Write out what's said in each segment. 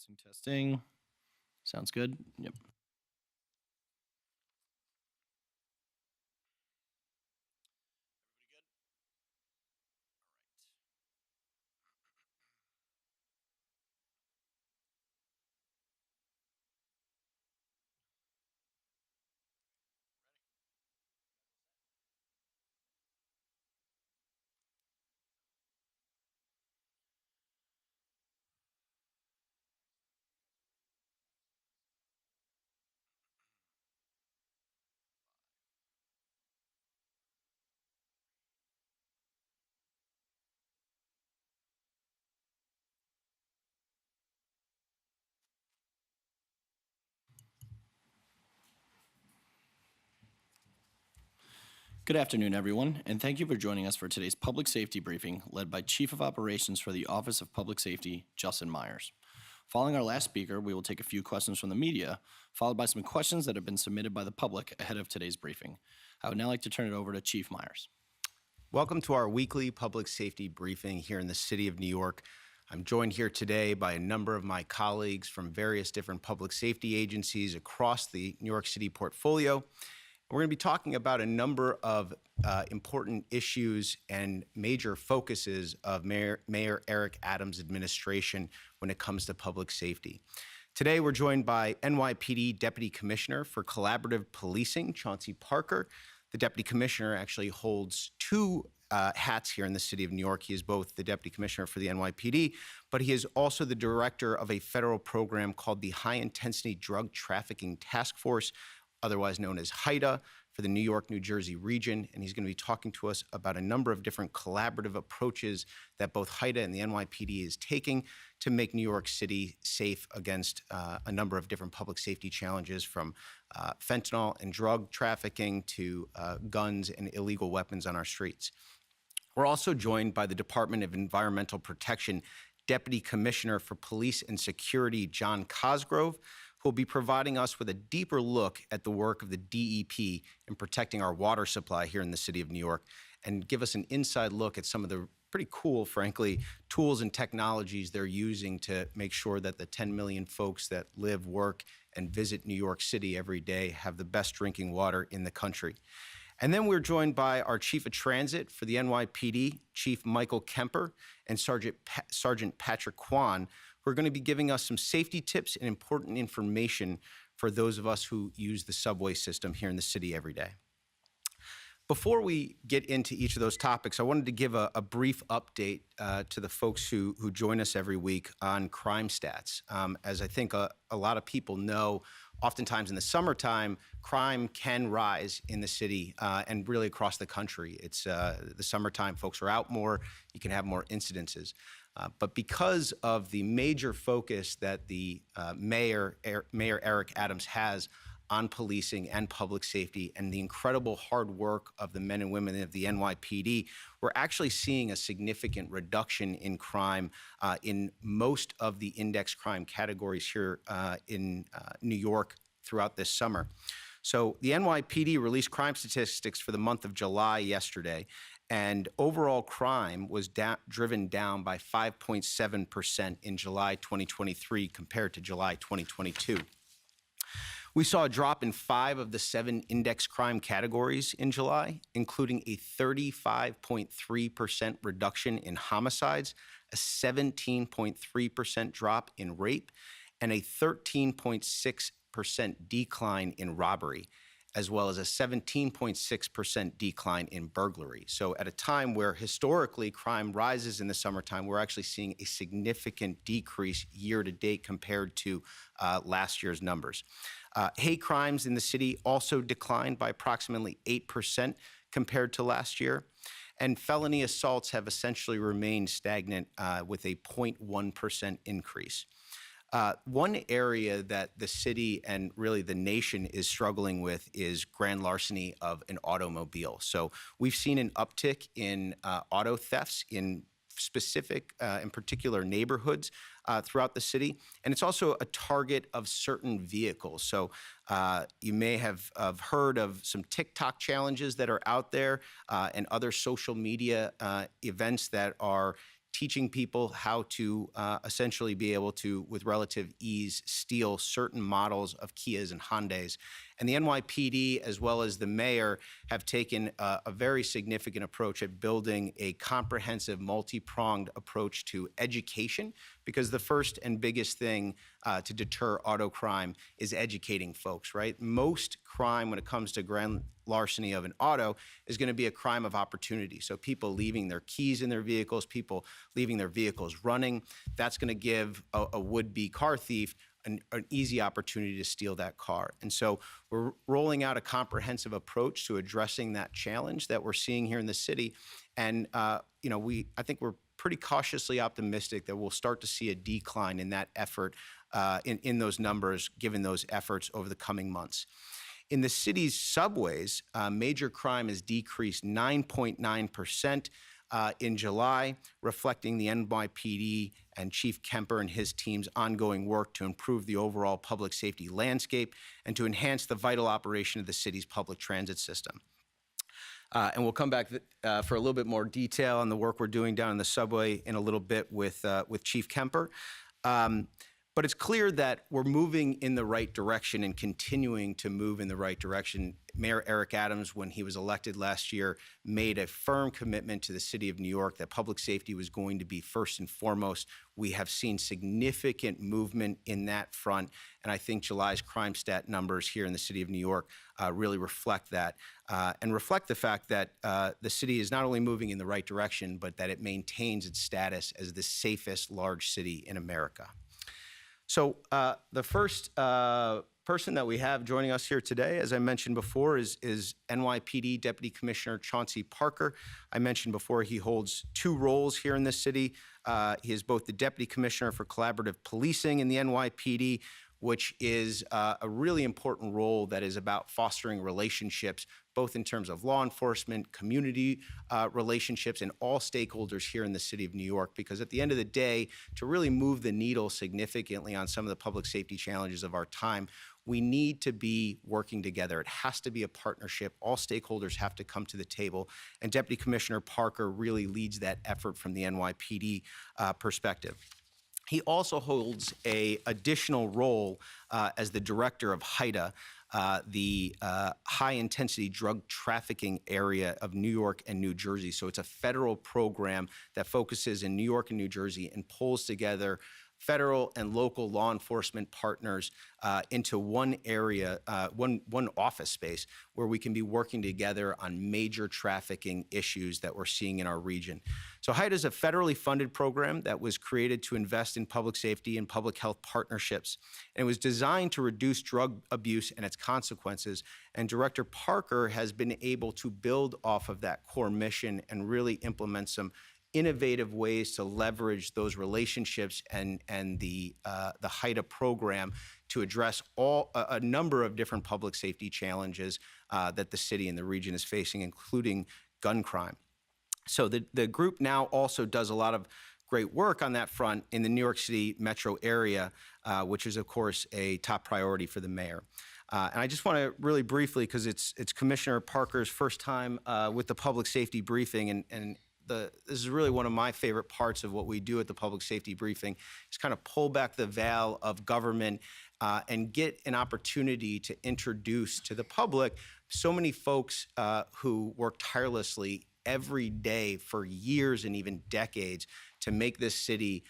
Testing, testing. Sounds good. Yep. Good afternoon, everyone, and thank you for joining us for today's public safety briefing led by Chief of Operations for the Office of Public Safety, Justin Meyers. Following our last speaker, we will take a few questions from the media, followed by some questions that have been submitted by the public ahead of today's briefing. I would now like to turn it over to Chief Meyers. Welcome to our weekly public safety briefing here in the city of New York. I'm joined here today by a number of my colleagues from various different public safety agencies across the New York City portfolio. We're going to be talking about a number of important issues and major focuses of Mayor Eric Adams' administration when it comes to public safety. Today, we're joined by NYPD Deputy Commissioner for Collaborative Policing, Chauncey Parker. The Deputy Commissioner actually holds two hats here in the city of New York. He is both the Deputy Commissioner for the NYPD, but he is also the director of a federal program called the High Intensity Drug Trafficking Task Force, otherwise known as HIDTA, for the New York, New Jersey region. And he's going to be talking to us about a number of different collaborative approaches that both HIDTA and the NYPD is taking to make New York City safe against a number of different public safety challenges, from fentanyl and drug trafficking to guns and illegal weapons on our streets. We're also joined by the Department of Environmental Protection Deputy Commissioner for Police and Security, John Cosgrove, who will be providing us with a deeper look at the work of the DEP in protecting our water supply here in the city of New York, and give us an inside look at some of the pretty cool, frankly, tools and technologies they're using to make sure that the 10 million folks that live, work, and visit New York City every day have the best drinking water in the country. And then we're joined by our Chief of Transit for the NYPD, Chief Michael Kemper, and Sergeant Patrick Kwan, who are going to be giving us some safety tips and important information for those of us who use the subway system here in the city every day. Before we get into each of those topics, I wanted to give a brief update to the folks who join us every week on crime stats. As I think a lot of people know, oftentimes in the summertime, crime can rise in the city and really across the country. It's the summertime, folks are out more, you can have more incidences. But because of the major focus that the Mayor Eric Adams has on policing and public safety, and the incredible hard work of the men and women of the NYPD, we're actually seeing a significant reduction in crime in most of the index crime categories here in New York throughout this summer. So the NYPD released crime statistics for the month of July yesterday, and overall crime was driven down by 5.7% in July 2023 compared to July 2022. We saw a drop in 5 of the 7 index crime categories in July, including a 35.3% reduction in homicides, a 17.3% drop in rape, and a 13.6% decline in robbery, as well as a 17.6% decline in burglary. So at a time where historically crime rises in the summertime, we're actually seeing a significant decrease year to date compared to last year's numbers. Hate crimes in the city also declined by approximately 8% compared to last year. And felony assaults have essentially remained stagnant with a 0.1% increase. One area that the city and really the nation is struggling with is grand larceny of an automobile. So we've seen an uptick in auto thefts in specific in particular neighborhoods throughout the city. And it's also a target of certain vehicles. So you may have heard of some TikTok challenges that are out there and other social media events that are teaching people how to essentially be able to, with relative ease, steal certain models of Kias and Hyundais. And the NYPD, as well as the mayor, have taken a very significant approach at building a comprehensive, multi-pronged approach to education, because the first and biggest thing to deter auto crime is educating folks, right? Most crime, when it comes to grand larceny of an auto, is going to be a crime of opportunity. So people leaving their keys in their vehicles, people leaving their vehicles running, that's going to give a would-be car thief an easy opportunity to steal that car. And so we're rolling out a comprehensive approach to addressing that challenge that we're seeing here in the city. And I think we're pretty cautiously optimistic that we'll start to see a decline in that effort, in those numbers, given those efforts over the coming months. In the city's subways, major crime has decreased 9.9%. In July, reflecting the NYPD and Chief Kemper and his team's ongoing work to improve the overall public safety landscape and to enhance the vital operation of the city's public transit system. And we'll come back for a little bit more detail on the work we're doing down in the subway in a little bit with Chief Kemper. But it's clear that we're moving in the right direction and continuing to move in the right direction. Mayor Eric Adams, when he was elected last year, made a firm commitment to the city of New York that public safety was going to be first and foremost. We have seen significant movement in that front, and I think July's crime stat numbers here in the city of New York really reflect that, and reflect the fact that the city is not only moving in the right direction, but that it maintains its status as the safest large city in America. So the first person that we have joining us here today, as I mentioned before, is NYPD Deputy Commissioner Chauncey Parker. I mentioned before he holds two roles here in this city. He is both the Deputy Commissioner for Collaborative Policing in the NYPD, which is a really important role that is about fostering relationships, both in terms of law enforcement, community relationships, and all stakeholders here in the city of New York. Because at the end of the day, to really move the needle significantly on some of the public safety challenges of our time, we need to be working together. It has to be a partnership. All stakeholders have to come to the table. And Deputy Commissioner Parker really leads that effort from the NYPD perspective. He also holds an additional role as the director of HIDTA, the high-intensity drug trafficking area of New York and New Jersey. So it's a federal program that focuses in New York and New Jersey and pulls together federal and local law enforcement partners into one area, one office space where we can be working together on major trafficking issues that we're seeing in our region. So HIDTA is a federally funded program that was created to invest in public safety and public health partnerships. And it was designed to reduce drug abuse and its consequences. And Director Parker has been able to build off of that core mission and really implement some innovative ways to leverage those relationships and the HIDTA program to address a number of different public safety challenges that the city and the region is facing, including gun crime. So the group now also does a lot of great work on that front in the New York City metro area, which is, of course, a top priority for the mayor. And I just want to really briefly, because it's Commissioner Parker's first time with the public safety briefing, and this is really one of my favorite parts of what we do at the public safety briefing, is kind of pull back the veil of government and get an opportunity to introduce to the public so many folks who work tirelessly every day for years and even decades to make this city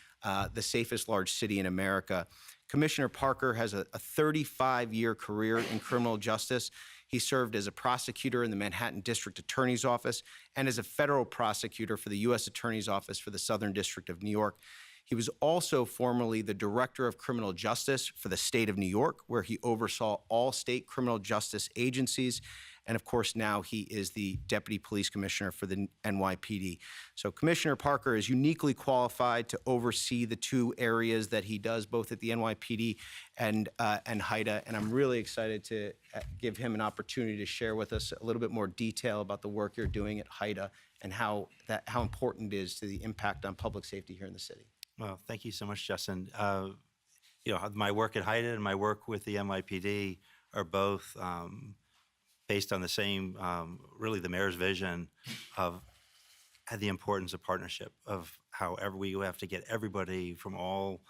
the safest large city in America. Commissioner Parker has a 35-year career in criminal justice. He served as a prosecutor in the Manhattan District Attorney's Office and as a federal prosecutor for the U.S. Attorney's Office for the Southern District of New York. He was also formerly the Director of Criminal Justice for the state of New York, where he oversaw all state criminal justice agencies. And of course, now he is the Deputy Police Commissioner for the NYPD. So Commissioner Parker is uniquely qualified to oversee the two areas that he does, both at the NYPD and HIDTA. And I'm really excited to give him an opportunity to share with us a little bit more detail about the work you're doing at HIDTA and how important it is to the impact on public safety here in the city. Well, thank you so much, Justin. My work at HIDTA and my work with the NYPD are both based on the same, really the mayor's vision of the importance of partnership, of however, we have to get everybody from all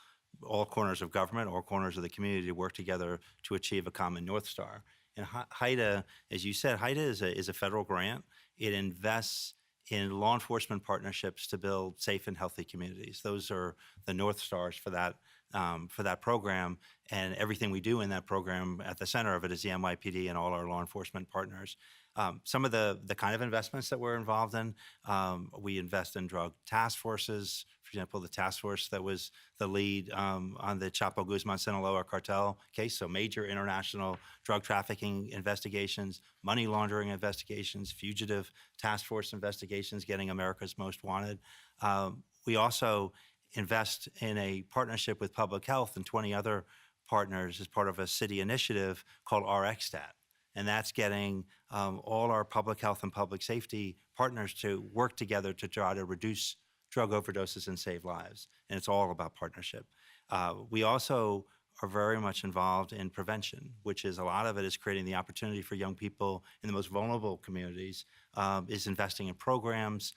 corners of government, all corners of the community to work together to achieve a common North Star. And HIDA, as you said, HIDA is a federal grant. It invests in law enforcement partnerships to build safe and healthy communities. Those are the North Stars for that program. And everything we do in that program, at the center of it is the NYPD and all our law enforcement partners. Some of the kind of investments that we're involved in, we invest in drug task forces. For example, the task force that was the lead on the Chapo Guzman Sinaloa cartel case, so major international drug trafficking investigations, money laundering investigations, fugitive task force investigations, getting America's Most Wanted. We also invest in a partnership with public health and 20 other partners as part of a city initiative called RxStat. And that's getting all our public health and public safety partners to work together to try to reduce drug overdoses and save lives. And it's all about partnership. We also are very much involved in prevention, which is a lot of it is creating the opportunity for young people in the most vulnerable communities, is investing in programs.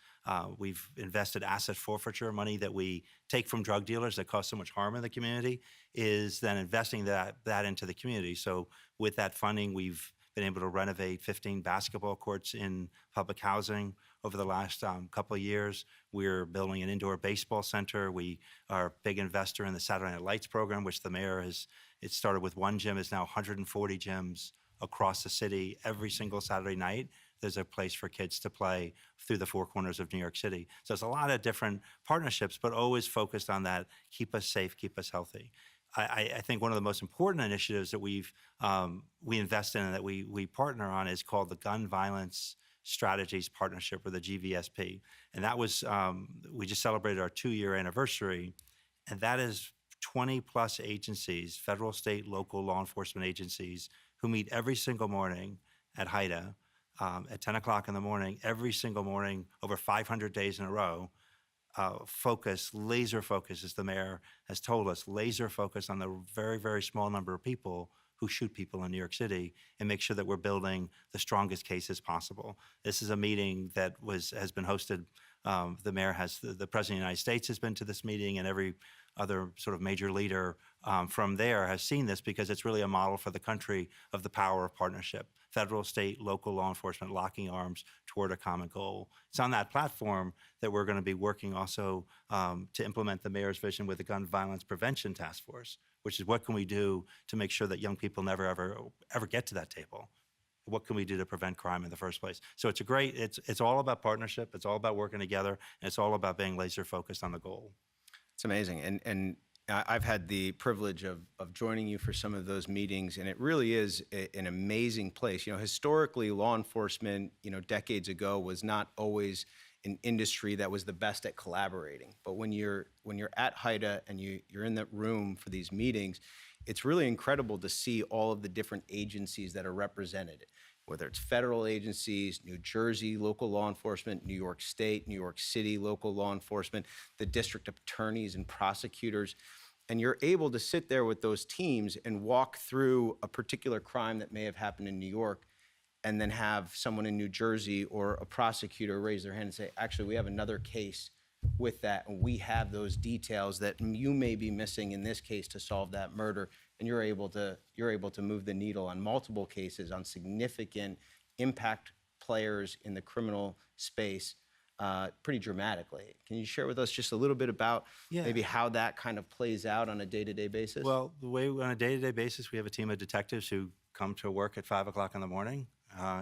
We've invested asset forfeiture money that we take from drug dealers that cause so much harm in the community, is then investing that into the community. So with that funding, we've been able to renovate 15 basketball courts in public housing over the last couple of years. We're building an indoor baseball center. We are a big investor in the Saturday Night Lights program, which the mayor has. It started with one gym, is now 140 gyms across the city. Every single Saturday night, there's a place for kids to play through the four corners of New York City. So it's a lot of different partnerships, but always focused on that, keep us safe, keep us healthy. I think one of the most important initiatives that we invest in and that we partner on is called the Gun Violence Strategies Partnership, or the GVSP. And that was, we just celebrated our 2-year anniversary, and that is 20 plus agencies, federal, state, local law enforcement agencies, who meet every single morning at HIDA at 10 o'clock in the morning, every single morning, over 500 days in a row. Laser focus, as the mayor has told us, laser focus on the very, very small number of people who shoot people in New York City, and make sure that we're building the strongest cases possible. This is a meeting that has been hosted. The mayor has, the President of the United States has been to this meeting, and every other sort of major leader from there has seen this, because it's really a model for the country of the power of partnership. Federal, state, local law enforcement locking arms toward a common goal. It's on that platform that we're going to be working also to implement the mayor's vision with the Gun Violence Prevention Task Force, which is what can we do to make sure that young people never, ever get to that table? What can we do to prevent crime in the first place? So it's all about partnership. It's all about working together, and it's all about being laser focused on the goal. It's amazing. And I've had the privilege of joining you for some of those meetings, and it really is an amazing place. You know, historically, law enforcement, decades ago, was not always an industry that was the best at collaborating. But when you're at HIDA and you're in that room for these meetings, it's really incredible to see all of the different agencies that are represented, whether it's federal agencies, New Jersey local law enforcement, New York State, New York City local law enforcement, the district attorneys and prosecutors. And you're able to sit there with those teams and walk through a particular crime that may have happened in New York, and then have someone in New Jersey or a prosecutor raise their hand and say, actually, we have another case with that, and we have those details that you may be missing in this case to solve that murder. And you're able to move the needle on multiple cases, on significant impact players in the criminal space pretty dramatically. Can you share with us just a little bit about maybe how that kind of plays out on a day-to-day basis? Well, the way on a day-to-day basis, we have a team of detectives who come to work at 5 o'clock in the morning,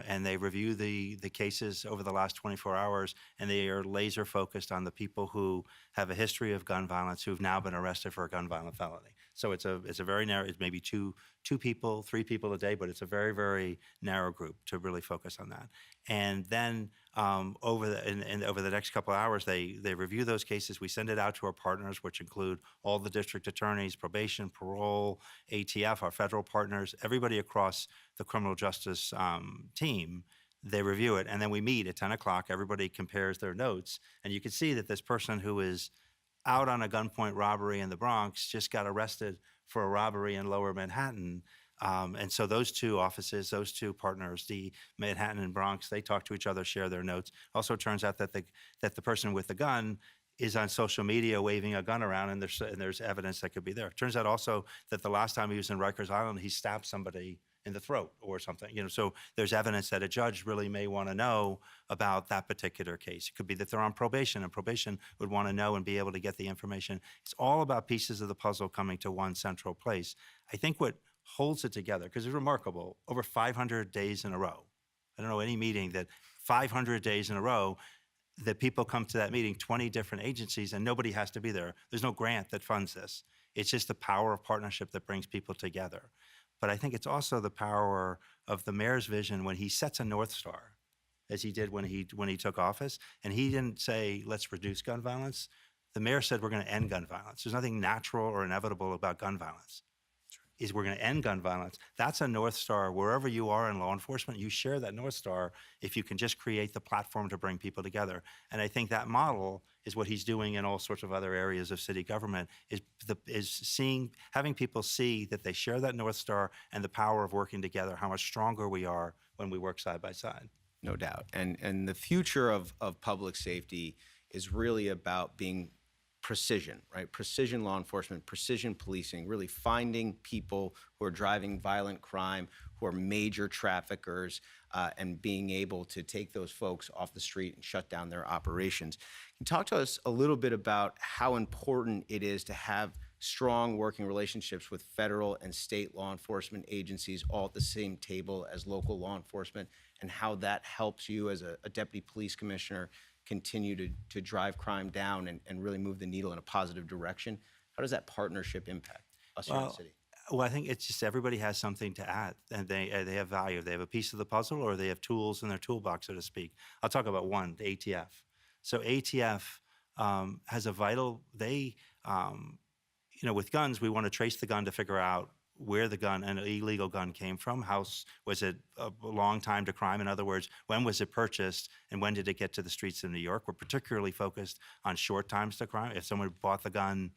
and they review the cases over the last 24 hours, and they are laser focused on the people who have a history of gun violence, who've now been arrested for a gun violent felony. So it's a very narrow. It's maybe two people, 3 people a day, but it's a very, very narrow group to really focus on that. And then over the next couple of hours, they review those cases. We send it out to our partners, which include all the district attorneys, probation, parole, ATF, our federal partners, everybody across the criminal justice team. They review it, and then we meet at 10 o'clock. Everybody compares their notes, and you can see that this person who is out on a gunpoint robbery in the Bronx just got arrested for a robbery in Lower Manhattan. And so those two offices, those two partners, the Manhattan and Bronx, they talk to each other, share their notes. Also, it turns out that the person with the gun is on social media waving a gun around, and there's evidence that could be there. It turns out also that the last time he was in Rikers Island, he stabbed somebody in the throat or something. So there's evidence that a judge really may want to know about that particular case. It could be that they're on probation, and probation would want to know and be able to get the information. It's all about pieces of the puzzle coming to one central place. I think what holds it together, because it's remarkable, over 500 days in a row. I don't know any meeting that 500 days in a row that people come to that meeting, 20 different agencies, and nobody has to be there. There's no grant that funds this. It's just the power of partnership that brings people together. But I think it's also the power of the mayor's vision when he sets a North Star, as he did when he took office. And he didn't say, let's reduce gun violence. The mayor said, we're going to end gun violence. There's nothing natural or inevitable about gun violence. Is we're going to end gun violence. That's a North Star. Wherever you are in law enforcement, you share that North Star if you can just create the platform to bring people together. And I think that model is what he's doing in all sorts of other areas of city government, having people see that they share that North Star and the power of working together, how much stronger we are when we work side by side. No doubt. And the future of public safety is really about being precision, right? Precision law enforcement, precision policing, really finding people who are driving violent crime, who are major traffickers, and being able to take those folks off the street and shut down their operations. Can you talk to us a little bit about how important it is to have strong working relationships with federal and state law enforcement agencies all at the same table as local law enforcement, and how that helps you as a deputy police commissioner continue to drive crime down and really move the needle in a positive direction? How does that partnership impact us here in the city? Well, I think it's just everybody has something to add, and they have value. They have a piece of the puzzle, or they have tools in their toolbox, so to speak. I'll talk about one, the ATF. So ATF has a vital, with guns, we want to trace the gun to figure out where the gun, an illegal gun, came from. How was it a long time to crime? In other words, when was it purchased and when did it get to the streets of New York? We're particularly focused on short times to crime. If someone bought the gun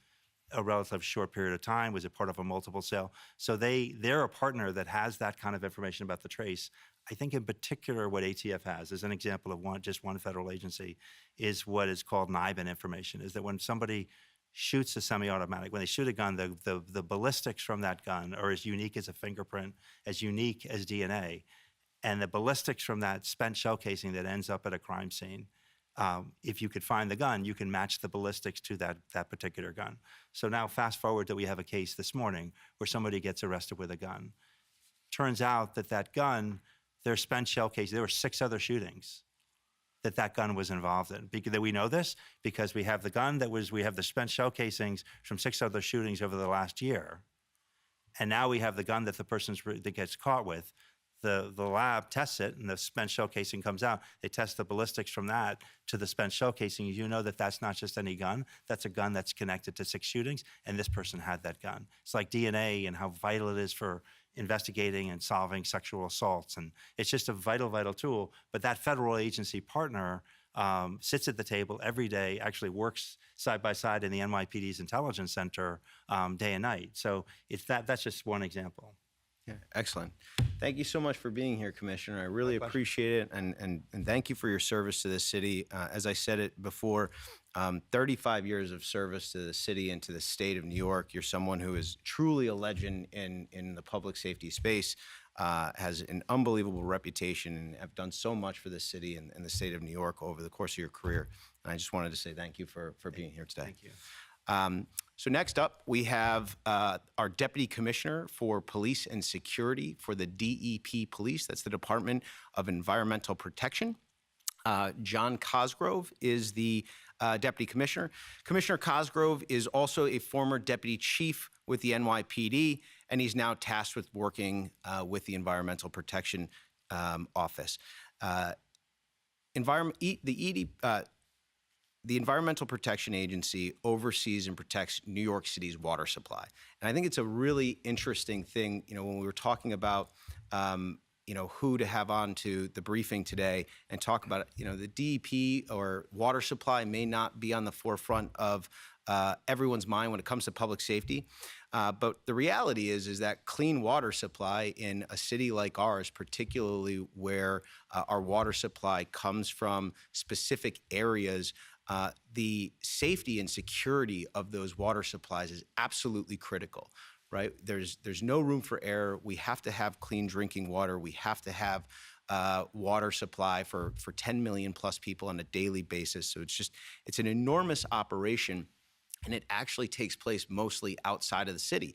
a relatively short period of time, was it part of a multiple sale? So they're a partner that has that kind of information about the trace. I think in particular what ATF has, as an example of just one federal agency, is what is called NIBIN information, is that when somebody shoots a semi-automatic, when they shoot a gun, the ballistics from that gun are as unique as a fingerprint, as unique as DNA. And the ballistics from that spent shell casing that ends up at a crime scene, if you could find the gun, you can match the ballistics to that particular gun. So now fast forward that we have a case this morning where somebody gets arrested with a gun. Turns out that gun, their spent shell casing, there were 6 other shootings that gun was involved in. Because we know this because we have the gun we have the spent shell casings from 6 other shootings over the last year. And now we have the gun that the person that gets caught with. The lab tests it and the spent shell casing comes out. They test the ballistics from that to the spent shell casing. You know that's not just any gun. That's a gun that's connected to 6 shootings, and this person had that gun. It's like DNA and how vital it is for investigating and solving sexual assaults. And it's just a vital, vital tool. But that federal agency partner sits at the table every day, actually works side by side in the NYPD's Intelligence Center day and night. So that's just one example. Yeah, excellent. Thank you so much for being here, Commissioner. I really appreciate it, and thank you for your service to this city. As I said it before, 35 years of service to the city and to the state of New York. You're someone who is truly a legend in the public safety space, has an unbelievable reputation, and have done so much for the city and the state of New York over the course of your career. And I just wanted to say thank you for being here today. Thank you. So next up, we have our Deputy Commissioner for Police and Security for the DEP Police. That's the Department of Environmental Protection. John Cosgrove is the Deputy Commissioner. Commissioner Cosgrove is also a former Deputy Chief with the NYPD, and he's now tasked with working with the Environmental Protection Office. The Environmental Protection Agency oversees and protects New York City's water supply. And I think it's a really interesting thing, when we were talking about, who to have on to the briefing today and talk about, the DEP or water supply may not be on the forefront of everyone's mind when it comes to public safety. But the reality is that clean water supply in a city like ours, particularly where our water supply comes from specific areas The safety and security of those water supplies is absolutely critical, right? There's no room for error. We have to have clean drinking water. We have to have water supply for 10 million plus people on a daily basis. So it's an enormous operation. And it actually takes place mostly outside of the city,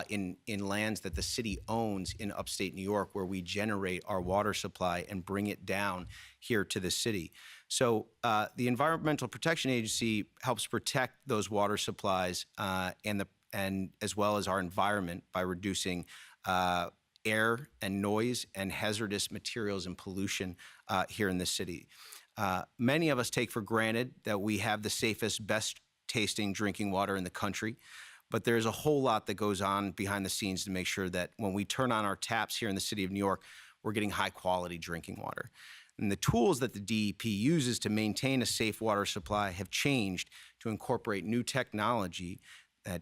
in lands that the city owns in upstate New York, where we generate our water supply and bring it down here to the city. So the Environmental Protection Agency helps protect those water supplies and as well as our environment by reducing air and noise and hazardous materials and pollution here in the city. Many of us take for granted that we have the safest, best tasting drinking water in the country, but there's a whole lot that goes on behind the scenes to make sure that when we turn on our taps here in the city of New York, we're getting high quality drinking water. And the tools that the DEP uses to maintain a safe water supply have changed to incorporate new technology.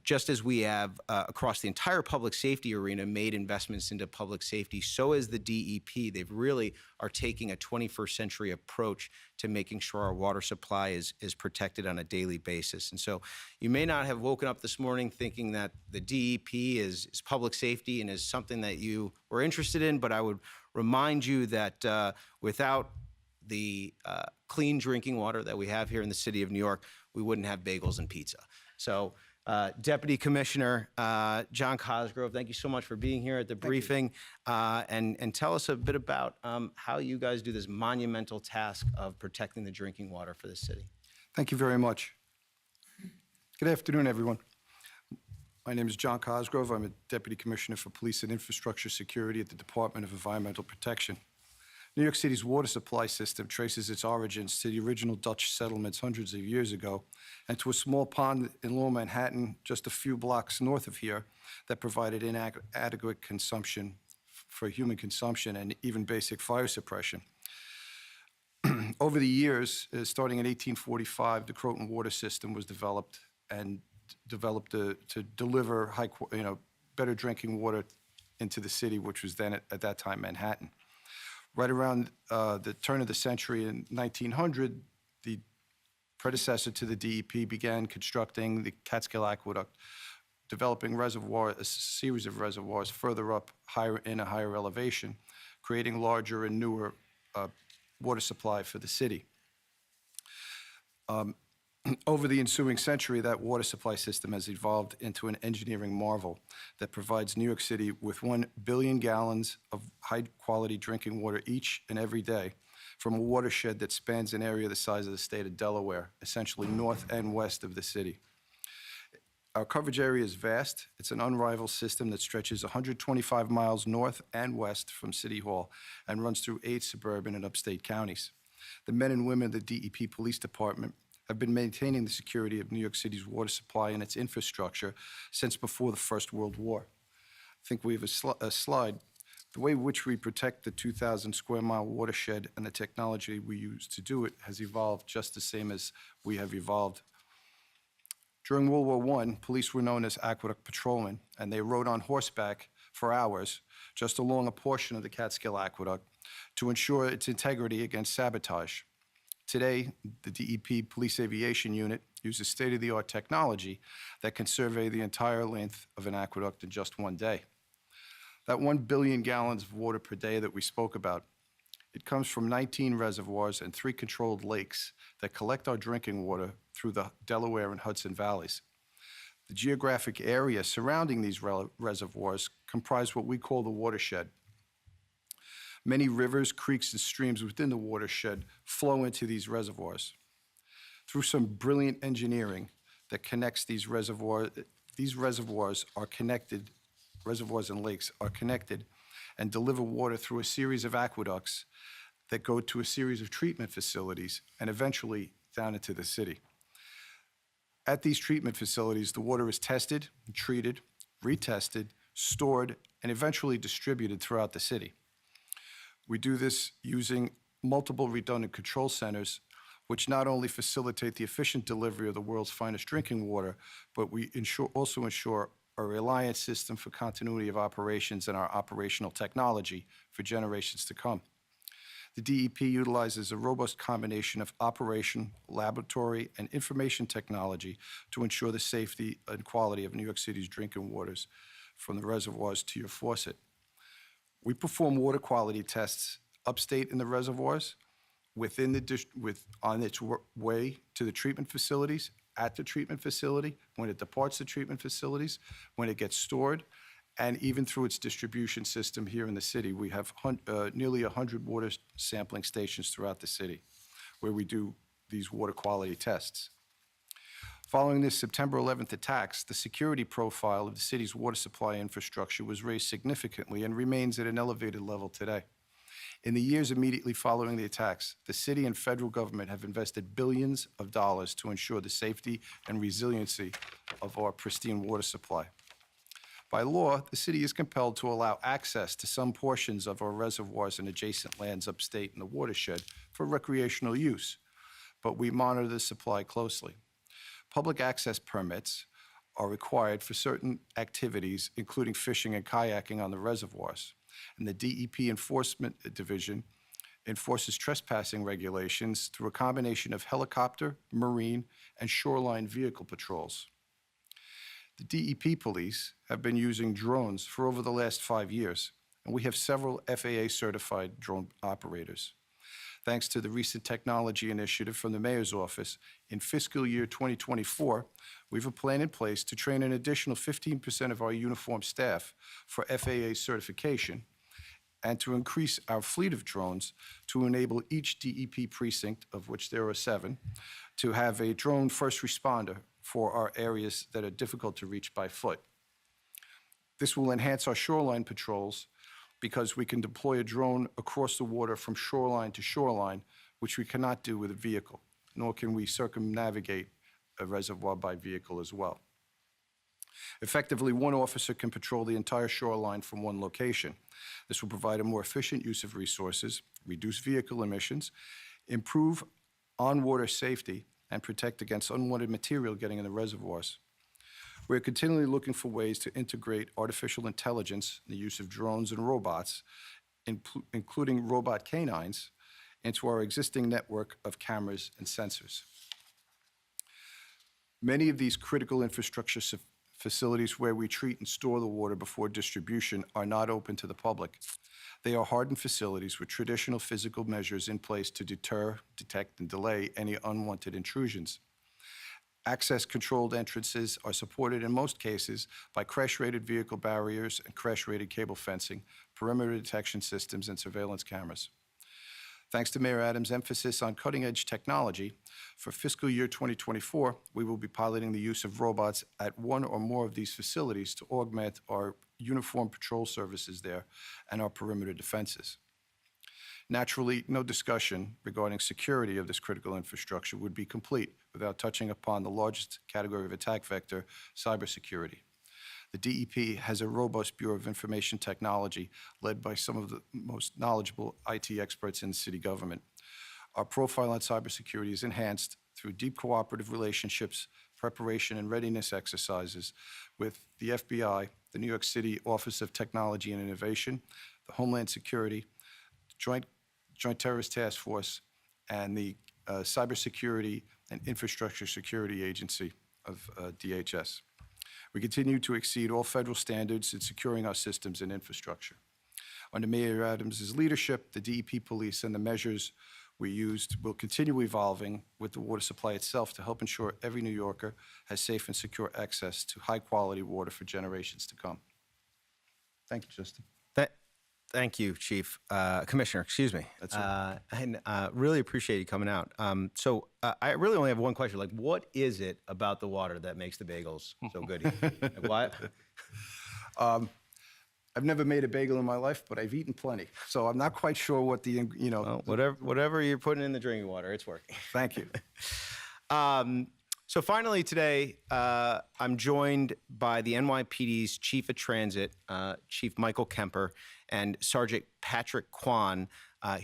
Just as we have across the entire public safety arena made investments into public safety, so is the DEP. They've really are taking a 21st century approach to making sure our water supply is protected on a daily basis. And so you may not have woken up this morning thinking that the DEP is public safety and is something that you were interested in, but I would remind you that without the clean drinking water that we have here in the city of New York, we wouldn't have bagels and pizza. So Deputy Commissioner John Cosgrove, thank you so much for being here at the briefing, and tell us a bit about how you guys do this monumental task of protecting the drinking water for the city. Thank you very much. Good afternoon, everyone. My name is John Cosgrove. I'm a Deputy Commissioner for Police and Infrastructure Security at the Department of Environmental Protection. New York City's water supply system traces its origins to the original Dutch settlements hundreds of years ago and to a small pond in Lower Manhattan just a few blocks north of here that provided inadequate consumption for human consumption and even basic fire suppression. Over the years, starting in 1845, the Croton water system was developed to deliver better drinking water into the city, which was then at that time Manhattan. Right around the turn of the century in 1900, the predecessor to the DEP began constructing the Catskill Aqueduct, developing a series of reservoirs further up in a higher elevation, creating larger and newer water supply for the city. Over the ensuing century, that water supply system has evolved into an engineering marvel that provides New York City with 1 billion gallons of high-quality drinking water each and every day from a watershed that spans an area the size of the state of Delaware, essentially north and west of the city. Our coverage area is vast. It's an unrivaled system that stretches 125 miles north and west from City Hall and runs through 8 suburban and upstate counties. The men and women of the DEP Police Department have been maintaining the security of New York City's water supply and its infrastructure since before the First World War. I think we have a slide. The way in which we protect the 2,000 square mile watershed and the technology we use to do it has evolved just the same as we have evolved. During World War I, police were known as aqueduct patrolmen, and they rode on horseback for hours just along a portion of the Catskill Aqueduct to ensure its integrity against sabotage. Today, the DEP Police Aviation Unit uses state-of-the-art technology that can survey the entire length of an aqueduct in just one day. That 1 billion gallons of water per day that we spoke about, it comes from 19 reservoirs and 3 controlled lakes that collect our drinking water through the Delaware and Hudson valleys. The geographic area surrounding these reservoirs comprise what we call the watershed. Many rivers, creeks, and streams within the watershed flow into these reservoirs. Through some brilliant engineering that connects these reservoirs are connected, reservoirs and lakes are connected and deliver water through a series of aqueducts that go to a series of treatment facilities and eventually down into the city. At these treatment facilities, the water is tested, treated, retested, stored, and eventually distributed throughout the city. We do this using multiple redundant control centers, which not only facilitate the efficient delivery of the world's finest drinking water, but we also ensure a reliant system for continuity of operations and our operational technology for generations to come. The DEP utilizes a robust combination of operation, laboratory, and information technology to ensure the safety and quality of New York City's drinking waters from the reservoirs to your faucet. We perform water quality tests upstate in the reservoirs, within the on its way to the treatment facilities, at the treatment facility, when it departs the treatment facilities, when it gets stored, and even through its distribution system here in the city. We have nearly 100 water sampling stations throughout the city where we do these water quality tests. Following this September 11th attacks, the security profile of the city's water supply infrastructure was raised significantly and remains at an elevated level today. In the years immediately following the attacks, the city and federal government have invested billions of dollars to ensure the safety and resiliency of our pristine water supply. By law, the city is compelled to allow access to some portions of our reservoirs and adjacent lands upstate in the watershed for recreational use, but we monitor the supply closely. Public access permits are required for certain activities, including fishing and kayaking on the reservoirs, and the DEP Enforcement Division enforces trespassing regulations through a combination of helicopter, marine, and shoreline vehicle patrols. The DEP police have been using drones for over the last 5 years, and we have several FAA-certified drone operators. Thanks to the recent technology initiative from the Mayor's office, in fiscal year 2024, we have a plan in place to train an additional 15% of our uniformed staff for FAA certification and to increase our fleet of drones to enable each DEP precinct, of which there are 7, to have a drone first responder for our areas that are difficult to reach by foot. This will enhance our shoreline patrols because we can deploy a drone across the water from shoreline to shoreline, which we cannot do with a vehicle, nor can we circumnavigate a reservoir by vehicle as well. Effectively, one officer can patrol the entire shoreline from one location. This will provide a more efficient use of resources, reduce vehicle emissions, improve on-water safety, and protect against unwanted material getting in the reservoirs. We're continually looking for ways to integrate artificial intelligence, the use of drones and robots, including robot canines, into our existing network of cameras and sensors. Many of these critical infrastructure facilities where we treat and store the water before distribution are not open to the public. They are hardened facilities with traditional physical measures in place to deter, detect, and delay any unwanted intrusions. Access-controlled entrances are supported in most cases by crash-rated vehicle barriers and crash-rated cable fencing, perimeter detection systems, and surveillance cameras. Thanks to Mayor Adams' emphasis on cutting-edge technology, for fiscal year 2024, we will be piloting the use of robots at one or more of these facilities to augment our uniform patrol services there and our perimeter defenses. Naturally, no discussion regarding security of this critical infrastructure would be complete without touching upon the largest category of attack vector, cybersecurity. The DEP has a robust Bureau of Information Technology led by some of the most knowledgeable IT experts in city government. Our profile on cybersecurity is enhanced through deep cooperative relationships, preparation and readiness exercises with the FBI, the New York City Office of Technology and Innovation, the Homeland Security, Joint Terrorist Task Force, and the Cybersecurity and Infrastructure Security Agency of DHS. We continue to exceed all federal standards in securing our systems and infrastructure. Under Mayor Adams' leadership, the DEP police and the measures we used will continue evolving with the water supply itself to help ensure every New Yorker has safe and secure access to high-quality water for generations to come. Thank you, Justin. Thank you, Chief. Commissioner, excuse me. That's right. And really appreciate you coming out. So I really only have one question. Like, what is it about the water that makes the bagels so good? Like, why? I've never made a bagel in my life, but I've eaten plenty. So I'm not quite sure what the, Well, whatever you're putting in the drinking water, it's working. Thank you. So finally today, I'm joined by the NYPD's Chief of Transit, Chief Michael Kemper, and Sergeant Patrick Kwan,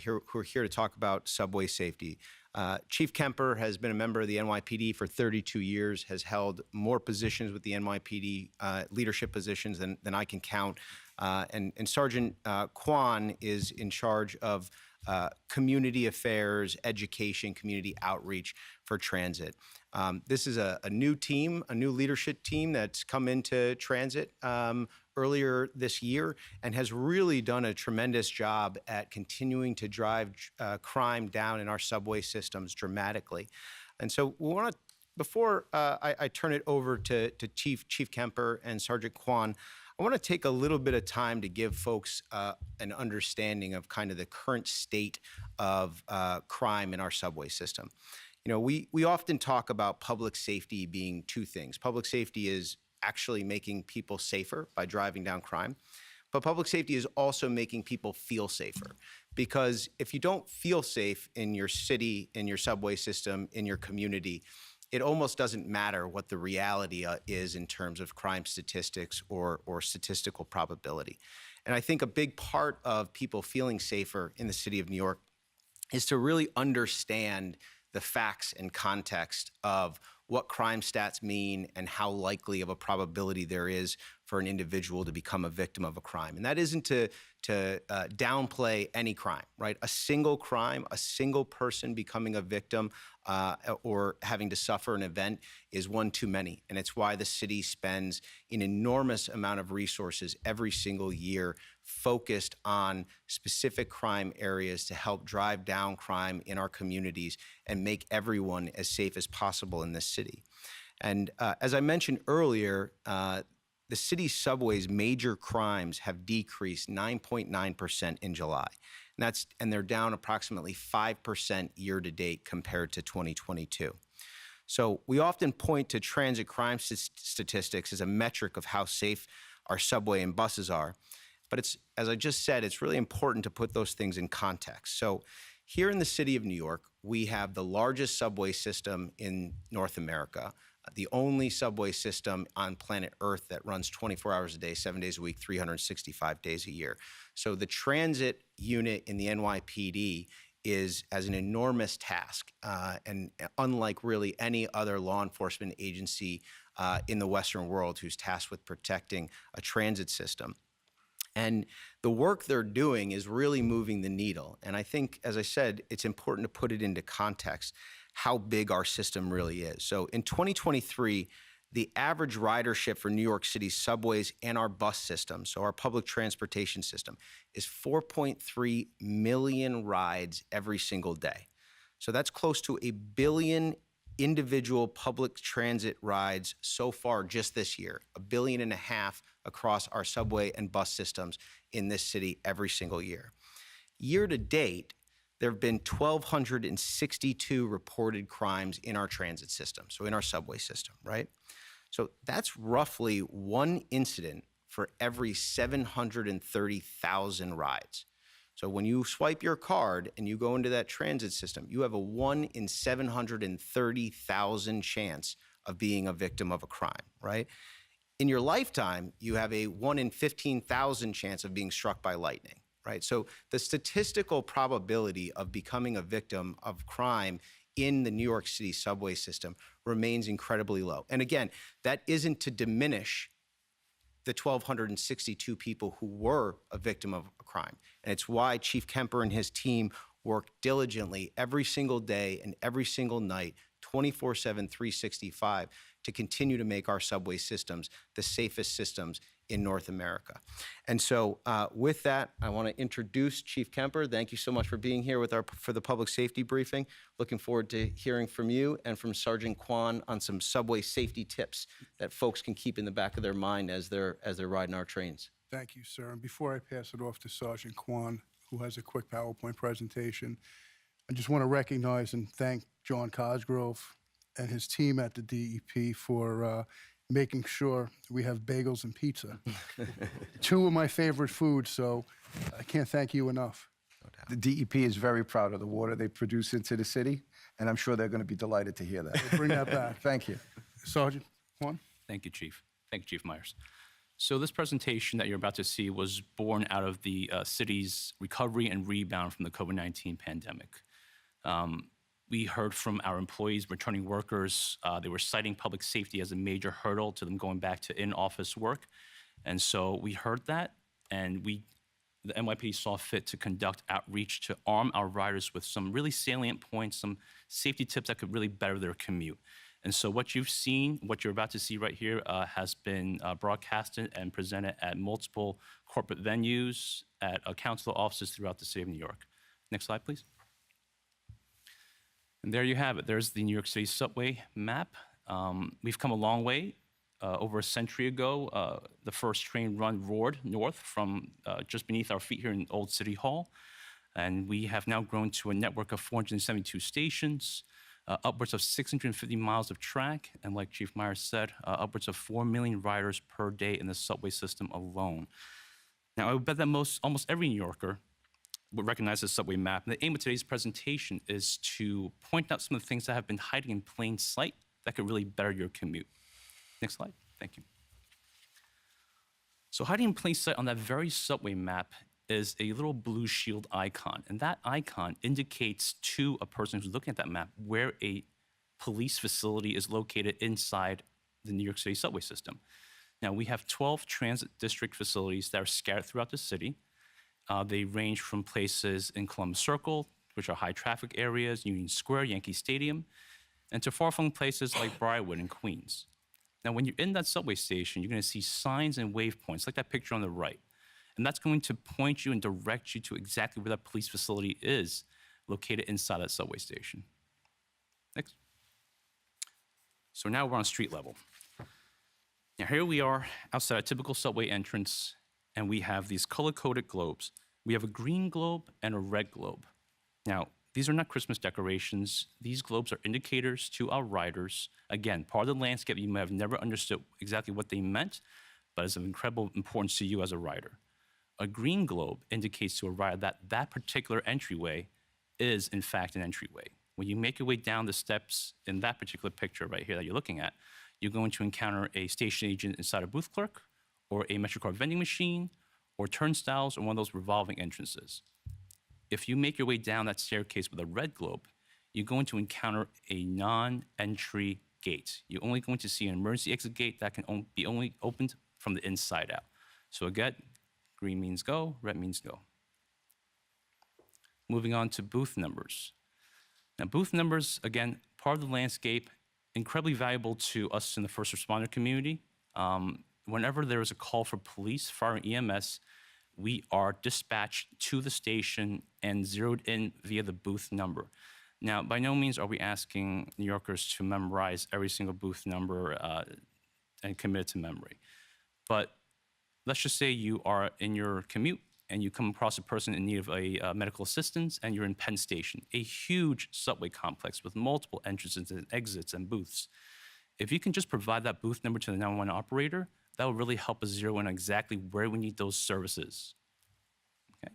who are here to talk about subway safety. Chief Kemper has been a member of the NYPD for 32 years, has held more positions with the NYPD, leadership positions than I can count. And Sergeant Kwan is in charge of community affairs, education, community outreach for transit. This is a new team, a new leadership team that's come into transit earlier this year and has really done a tremendous job at continuing to drive crime down in our subway systems dramatically. And so we want to, before I turn it over to Chief Kemper and Sergeant Kwan, I want to take a little bit of time to give folks an understanding of kind of the current state of crime in our subway system. You know, we often talk about public safety being two things. Public safety is actually making people safer by driving down crime. But public safety is also making people feel safer, because if you don't feel safe in your city, in your subway system, in your community, it almost doesn't matter what the reality is in terms of crime statistics or statistical probability. And I think a big part of people feeling safer in the city of New York is to really understand the facts and context of what crime stats mean and how likely of a probability there is for an individual to become a victim of a crime. And that isn't to downplay any crime, right? A single crime, a single person becoming a victim or having to suffer an event is one too many. And it's why the city spends an enormous amount of resources every single year focused on specific crime areas to help drive down crime in our communities and make everyone as safe as possible in this city. And as I mentioned earlier, the city's subways' major crimes have decreased 9.9% in July. And they're down approximately 5% year to date compared to 2022. So we often point to transit crime statistics as a metric of how safe our subway and buses are. But it's, as I just said, it's really important to put those things in context. So here in the city of New York, we have the largest subway system in North America, the only subway system on planet Earth that runs 24 hours a day, 7 days a week, 365 days a year. So the transit unit in the NYPD has an enormous task, and unlike really any other law enforcement agency in the Western world who's tasked with protecting a transit system. And the work they're doing is really moving the needle. And I think, as I said, it's important to put it into context how big our system really is. So in 2023, the average ridership for New York City subways and our bus system, so our public transportation system, is 4.3 million rides every single day. So that's close to 1 billion individual public transit rides so far just this year, 1.5 billion across our subway and bus systems in this city every single year. Year to date, there have been 1,262 reported crimes in our transit system, so in our subway system, right? So that's roughly one incident for every 730,000 rides. So when you swipe your card and you go into that transit system, you have a 1 in 730,000 chance of being a victim of a crime, right? In your lifetime, you have a 1 in 15,000 chance of being struck by lightning, right? So the statistical probability of becoming a victim of crime in the New York City subway system remains incredibly low. And again, that isn't to diminish the 1,262 people who were a victim of a crime. And it's why Chief Kemper and his team work diligently every single day and every single night, 24/7, 365, to continue to make our subway systems the safest systems in North America. And so with that, I want to introduce Chief Kemper. Thank you so much for being here for the public safety briefing. Looking forward to hearing from you and from Sergeant Kwan on some subway safety tips that folks can keep in the back of their mind as they're riding our trains. Thank you, sir. And before I pass it off to Sergeant Kwan, who has a quick PowerPoint presentation, I just want to recognize and thank John Cosgrove and his team at the DEP for making sure we have bagels and pizza. Two of my favorite foods, so I can't thank you enough. The DEP is very proud of the water they produce into the city, and I'm sure they're going to be delighted to hear that. We'll bring that back. Thank you. Sergeant Kwan? Thank you, Chief. Thank you, Chief Meyers. So this presentation that you're about to see was born out of the city's recovery and rebound from the COVID-19 pandemic. We heard from our employees, returning workers, they were citing public safety as a major hurdle to them going back to in-office work. And so we heard that, and the NYPD saw fit to conduct outreach to arm our riders with some really salient points, some safety tips that could really better their commute. And so what you've seen, what you're about to see right here, has been broadcasted and presented at multiple corporate venues, at council offices throughout the city of New York. Next slide, please. And there you have it. There's the New York City subway map. We've come a long way. Over a century ago, the first train run roared north from just beneath our feet here in Old City Hall. And we have now grown to a network of 472 stations, upwards of 650 miles of track, and like Chief Meyers said, upwards of 4 million riders per day in the subway system alone. Now, I would bet that almost every New Yorker would recognize the subway map. And the aim of today's presentation is to point out some of the things that have been hiding in plain sight that could really better your commute. Next slide. Thank you. So hiding in plain sight on that very subway map is a little blue shield icon. And that icon indicates to a person who's looking at that map where a police facility is located inside the New York City subway system. Now, we have 12 transit district facilities that are scattered throughout the city. They range from places in Columbus Circle, which are high traffic areas, Union Square, Yankee Stadium, and to far-flung places like Briarwood and Queens. Now, when you're in that subway station, you're going to see signs and waypoints, like that picture on the right. And that's going to point you and direct you to exactly where that police facility is located inside that subway station. Next. So now we're on street level. Now, here we are outside a typical subway entrance, and we have these color-coded globes. We have a green globe and a red globe. Now, these are not Christmas decorations. These globes are indicators to our riders. Again, part of the landscape you may have never understood exactly what they meant, but is of incredible importance to you as a rider. A green globe indicates to a rider that that particular entryway is, in fact, an entryway. When you make your way down the steps in that particular picture right here that you're looking at, you're going to encounter a station agent inside a booth clerk, or a MetroCard vending machine, or turnstiles, or one of those revolving entrances. If you make your way down that staircase with a red globe, you're going to encounter a non-entry gate. You're only going to see an emergency exit gate that can be only opened from the inside out. So again, green means go, red means go. Moving on to booth numbers. Now, booth numbers, again, part of the landscape, incredibly valuable to us in the first responder community. Whenever there is a call for police, fire, and EMS, we are dispatched to the station and zeroed in via the booth number. Now, by no means are we asking New Yorkers to memorize every single booth number and commit it to memory. But let's just say you are in your commute and you come across a person in need of a medical assistance, and you're in Penn Station, a huge subway complex with multiple entrances and exits and booths. If you can just provide that booth number to the 911 operator, that will really help us zero in exactly where we need those services. Okay.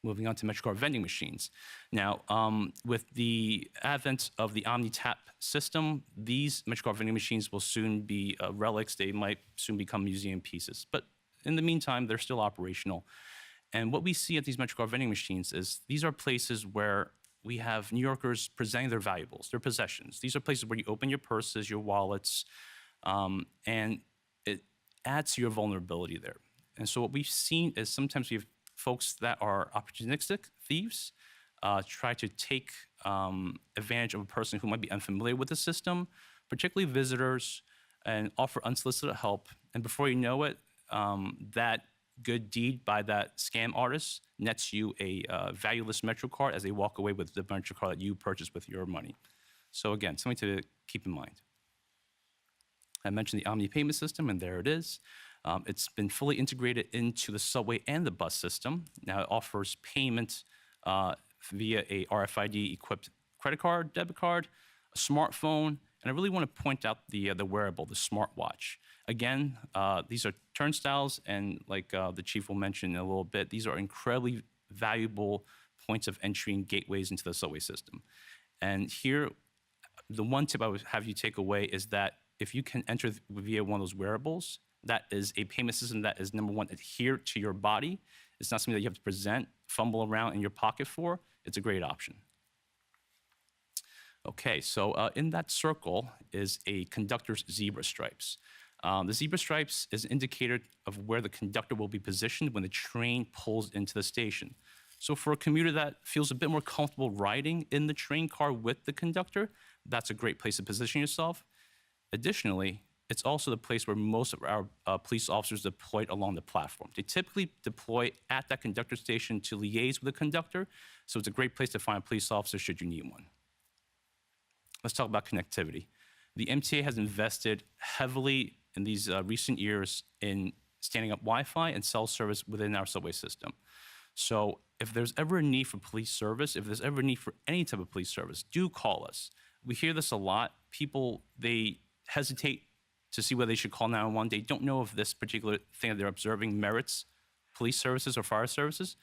Moving on to MetroCard vending machines. Now, with the advent of the OmniTap system, these MetroCard vending machines will soon be relics. They might soon become museum pieces. But in the meantime, they're still operational. And what we see at these MetroCard vending machines is these are places where we have New Yorkers presenting their valuables, their possessions. These are places where you open your purses, your wallets, and it adds to your vulnerability there. And so what we've seen is sometimes we have folks that are opportunistic thieves, try to take advantage of a person who might be unfamiliar with the system, particularly visitors, and offer unsolicited help. And before you know it, that good deed by that scam artist nets you a valueless MetroCard as they walk away with the MetroCard that you purchased with your money. So again, something to keep in mind. I mentioned the Omni payment system, and there it is. It's been fully integrated into the subway and the bus system. Now it offers payment via a RFID-equipped credit card, debit card, a smartphone, and I really want to point out the wearable, the smartwatch. Again, these are turnstiles, and like the chief will mention in a little bit, these are incredibly valuable points of entry and gateways into the subway system. And here, the one tip I would have you take away is that if you can enter via one of those wearables, that is a payment system that is, number one, adhered to your body. It's not something that you have to present, fumble around in your pocket for. It's a great option. Okay, so in that circle is a conductor's zebra stripes. The zebra stripes is an indicator of where the conductor will be positioned when the train pulls into the station. So for a commuter that feels a bit more comfortable riding in the train car with the conductor, that's a great place to position yourself. Additionally, it's also the place where most of our police officers deployed along the platform. They typically deploy at that conductor station to liaise with the conductor, so it's a great place to find a police officer should you need one. Let's talk about connectivity. The MTA has invested heavily in these recent years in standing up Wi-Fi and cell service within our subway system. So if there's ever a need for police service, if there's ever a need for any type of police service, do call us. We hear this a lot. People, they hesitate to see whether they should call 911. They don't know if this particular thing that they're observing merits police services or fire services.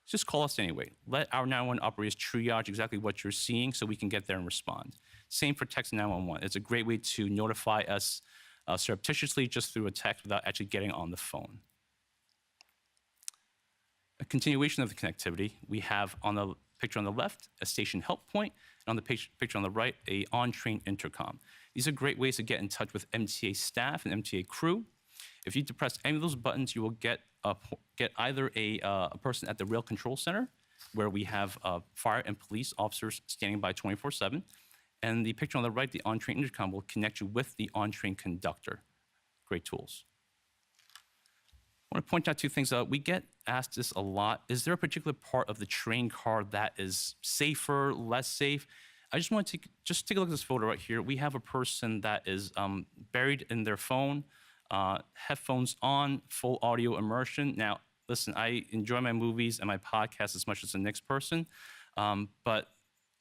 Just call us anyway. Let our 911 operators triage exactly what you're seeing so we can get there and respond. Same for text 911. It's a great way to notify us surreptitiously just through a text without actually getting on the phone. A continuation of the connectivity, we have on the picture on the left, a station help point, and on the picture on the right, a on-train intercom. These are great ways to get in touch with MTA staff and MTA crew. If you depress any of those buttons, you will get either a person at the rail control center, where we have fire and police officers standing by 24/7. And the picture on the right, the on-train intercom, will connect you with the on-train conductor. Great tools. I want to point out two things. We get asked this a lot. Is there a particular part of the train car that is safer, less safe? I just want to take a look at this photo right here. We have a person that is buried in their phone, headphones on, full audio immersion. Now, listen, I enjoy my movies and my podcast as much as the next person, but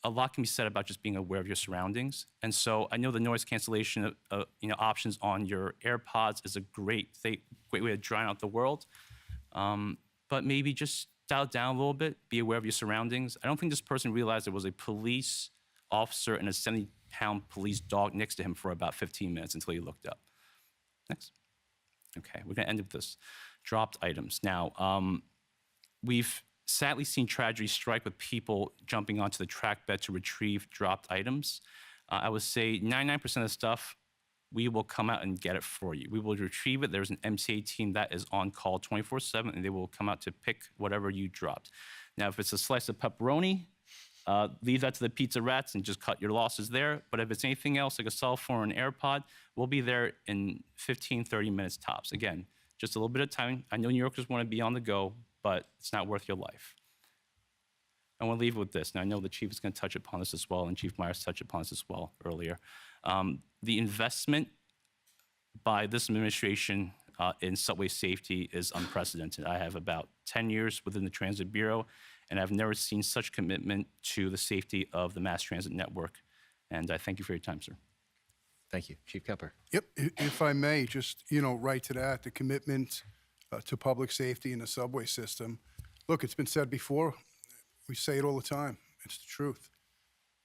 a lot can be said about just being aware of your surroundings. And so I know the noise cancellation options on your AirPods is a great way to drown out the world. But maybe just dial it down a little bit, be aware of your surroundings. I don't think this person realized there was a police officer and a 70-pound police dog next to him for about 15 minutes until he looked up. Next. Okay, we're gonna end with this. Dropped items. Now, we've sadly seen tragedy strike with people jumping onto the track bed to retrieve dropped items. I would say 99% of the stuff, we will come out and get it for you. We will retrieve it. There's an MTA team that is on call 24/7, and they will come out to pick whatever you dropped. Now, if it's a slice of pepperoni, leave that to the pizza rats and just cut your losses there. But if it's anything else, like a cell phone or an AirPod, we'll be there in 15, 30 minutes tops. Again, just a little bit of time. I know New Yorkers want to be on the go, but it's not worth your life. I want to leave with this. Now, I know the chief is going to touch upon this as well, and Chief Meyers touched upon this as well earlier. The investment by this administration in subway safety is unprecedented. I have about 10 years within the Transit Bureau, and I've never seen such commitment to the safety of the mass transit network. And I thank you for your time, sir. Thank you. Chief Kemper. Yep, if I may, just, right to that, the commitment to public safety in the subway system. Look, it's been said before. We say it all the time. It's the truth.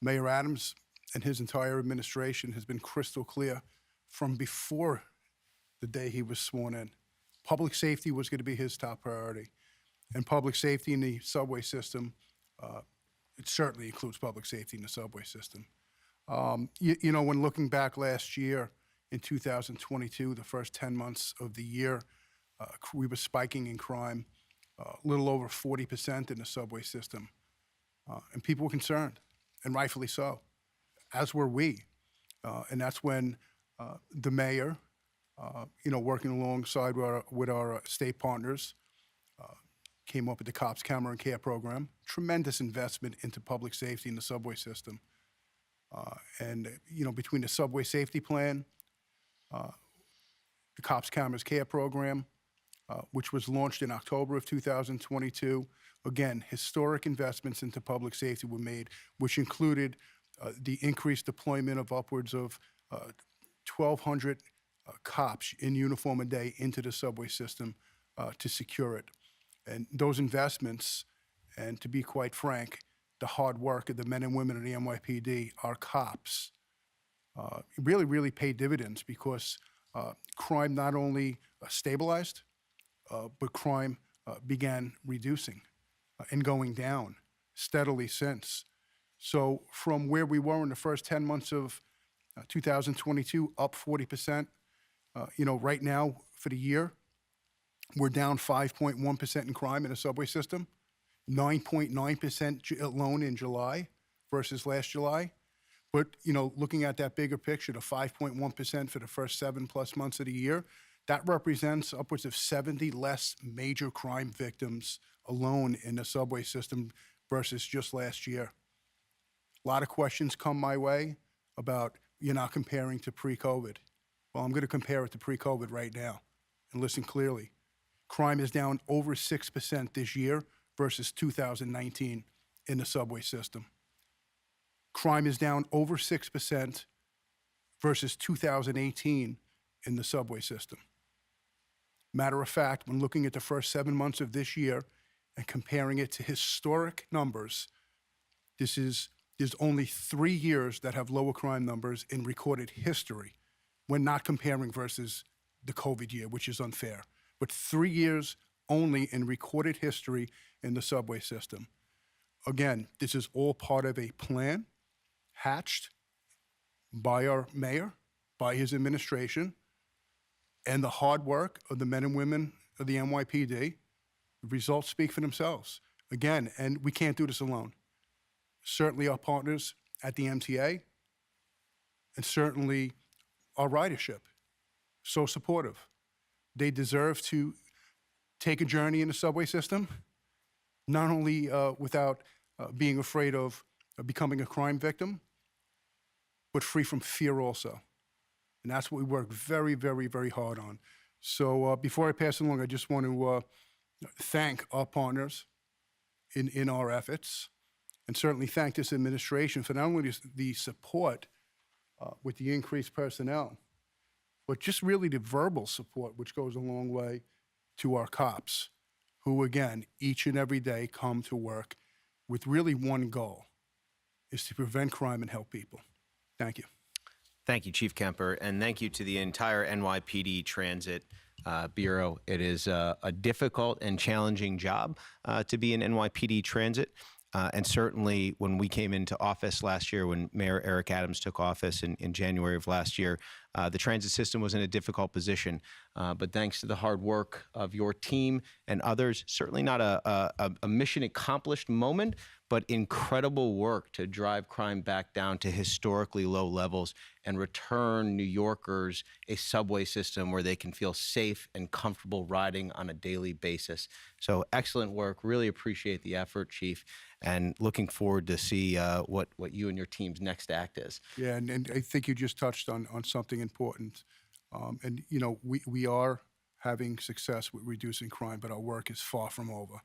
Mayor Adams and his entire administration has been crystal clear from before the day he was sworn in. Public safety was going to be his top priority. And public safety in the subway system, it certainly includes public safety in the subway system. When looking back last year in 2022, the first 10 months of the year, we were spiking in crime, a little over 40% in the subway system. And people were concerned, and rightfully so, as were we. And that's when the mayor, working alongside with our state partners, came up with the Cops Camera and Care program. Tremendous investment into public safety in the subway system. Between the subway safety plan, the Cops Cameras Care program, which was launched in October of 2022. Again, historic investments into public safety were made, which included the increased deployment of upwards of 1,200 cops in uniform a day into the subway system to secure it. And those investments, and to be quite frank, the hard work of the men and women of the NYPD, our cops, really, really paid dividends because crime not only stabilized, but crime began reducing and going down steadily since. So from where we were in the first 10 months of 2022, up 40%, Right now for the year, we're down 5.1% in crime in the subway system, 9.9% alone in July versus last July. But, looking at that bigger picture, the 5.1% for the first 7+ months of the year, that represents upwards of 70 less major crime victims alone in the subway system versus just last year. A lot of questions come my way about you're not comparing to pre-COVID. Well, I'm going to compare it to pre-COVID right now and listen clearly. Crime is down over 6% this year versus 2019 in the subway system. Crime is down over 6% versus 2018 in the subway system. Matter of fact, when looking at the first 7 months of this year and comparing it to historic numbers, there's only 3 years that have lower crime numbers in recorded history. We're not comparing versus the COVID year, which is unfair, but 3 years only in recorded history in the subway system. Again, this is all part of a plan hatched by our mayor, by his administration, and the hard work of the men and women of the NYPD. The results speak for themselves. Again, and we can't do this alone. Certainly our partners at the MTA, and certainly our ridership, so supportive. They deserve to take a journey in the subway system, not only without being afraid of becoming a crime victim, but free from fear also. And that's what we work very, very, very hard on. So before I pass it along, I just want to thank our partners in our efforts, and certainly thank this administration for not only the support with the increased personnel, but just really the verbal support, which goes a long way to our cops, who, again, each and every day come to work with really one goal, is to prevent crime and help people. Thank you. Thank you, Chief Kemper, and thank you to the entire NYPD Transit Bureau. It is a difficult and challenging job to be in NYPD Transit. And certainly when we came into office last year, when Mayor Eric Adams took office in January of last year, the transit system was in a difficult position. But thanks to the hard work of your team and others, certainly not a mission accomplished moment, but incredible work to drive crime back down to historically low levels and return New Yorkers a subway system where they can feel safe and comfortable riding on a daily basis. So excellent work. Really appreciate the effort, Chief, and looking forward to see what you and your team's next act is. Yeah, and I think you just touched on something important. We are having success with reducing crime, but our work is far from over.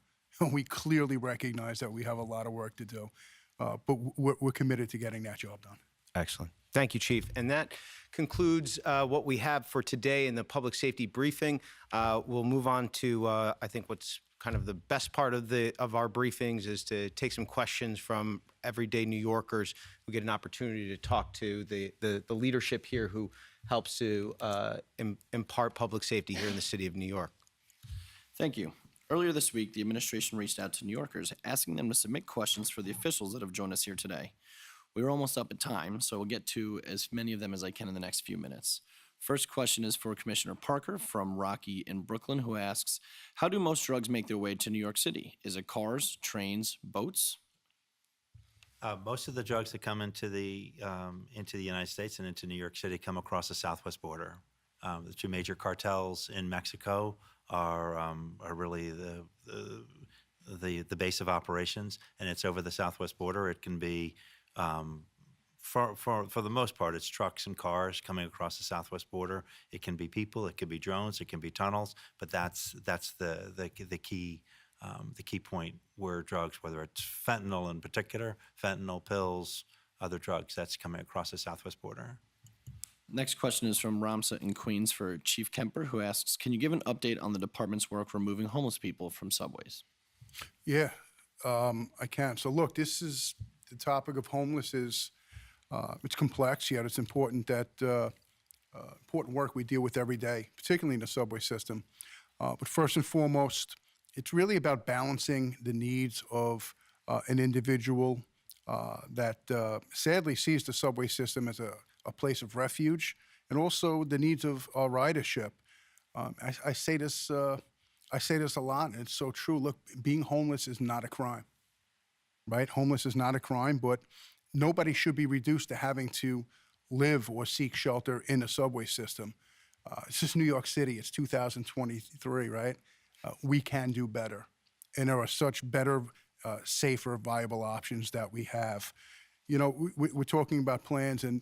We clearly recognize that we have a lot of work to do, but we're committed to getting that job done. Excellent. Thank you, Chief. And that concludes what we have for today in the public safety briefing. We'll move on to, I think, what's kind of the best part of our briefings is to take some questions from everyday New Yorkers who get an opportunity to talk to the leadership here who helps to impart public safety here in the city of New York. Thank you. Earlier this week, the administration reached out to New Yorkers, asking them to submit questions for the officials that have joined us here today. We were almost up at time, so we'll get to as many of them as I can in the next few minutes. First question is for Commissioner Parker from Rocky in Brooklyn, who asks, how do most drugs make their way to New York City? Is it cars, trains, boats? Most of the drugs that come into the United States and into New York City come across the southwest border. The two major cartels in Mexico are really the base of operations, and it's over the southwest border. It can be for the most part, it's trucks and cars coming across the southwest border. It can be people, it can be drones, it can be tunnels, but that's the key point where drugs, whether it's fentanyl in particular, fentanyl pills, other drugs, that's coming across the southwest border. Next question is from Ramsa in Queens for Chief Kemper, who asks, can you give an update on the department's work removing homeless people from subways? Yeah, I can. So look, this is the topic of homeless is, it's complex, yet it's important that, important work we deal with every day, particularly in the subway system. But first and foremost, it's really about balancing the needs of an individual that sadly sees the subway system as a place of refuge and also the needs of our ridership. I say this a lot, and it's so true. Look, being homeless is not a crime, right? Homeless is not a crime, but nobody should be reduced to having to live or seek shelter in the subway system. It's just New York City. It's 2023, right? We can do better. And there are such better, safer, viable options that we have. You know, we're talking about plans, and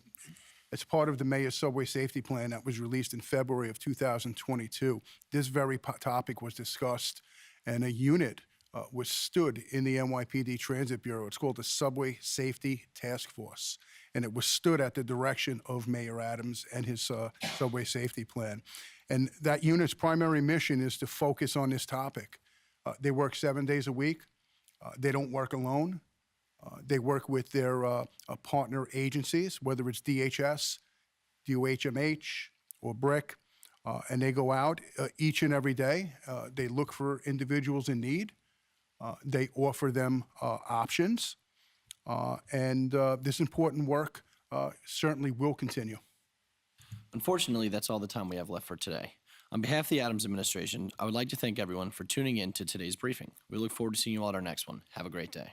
it's part of the Meyers Subway Safety Plan that was released in February of 2022. This very topic was discussed, and a unit was stood in the NYPD Transit Bureau. It's called the Subway Safety Task Force, and it was stood at the direction of Mayor Adams and his Subway Safety Plan. And that unit's primary mission is to focus on this topic. They work 7 days a week. They don't work alone. They work with their partner agencies, whether it's DHS, DOHMH, or BRIC, and they go out each and every day. They look for individuals in need. They offer them options, and this important work certainly will continue. Unfortunately, that's all the time we have left for today. On behalf of the Adams administration, I would like to thank everyone for tuning in to today's briefing. We look forward to seeing you all at our next one. Have a great day.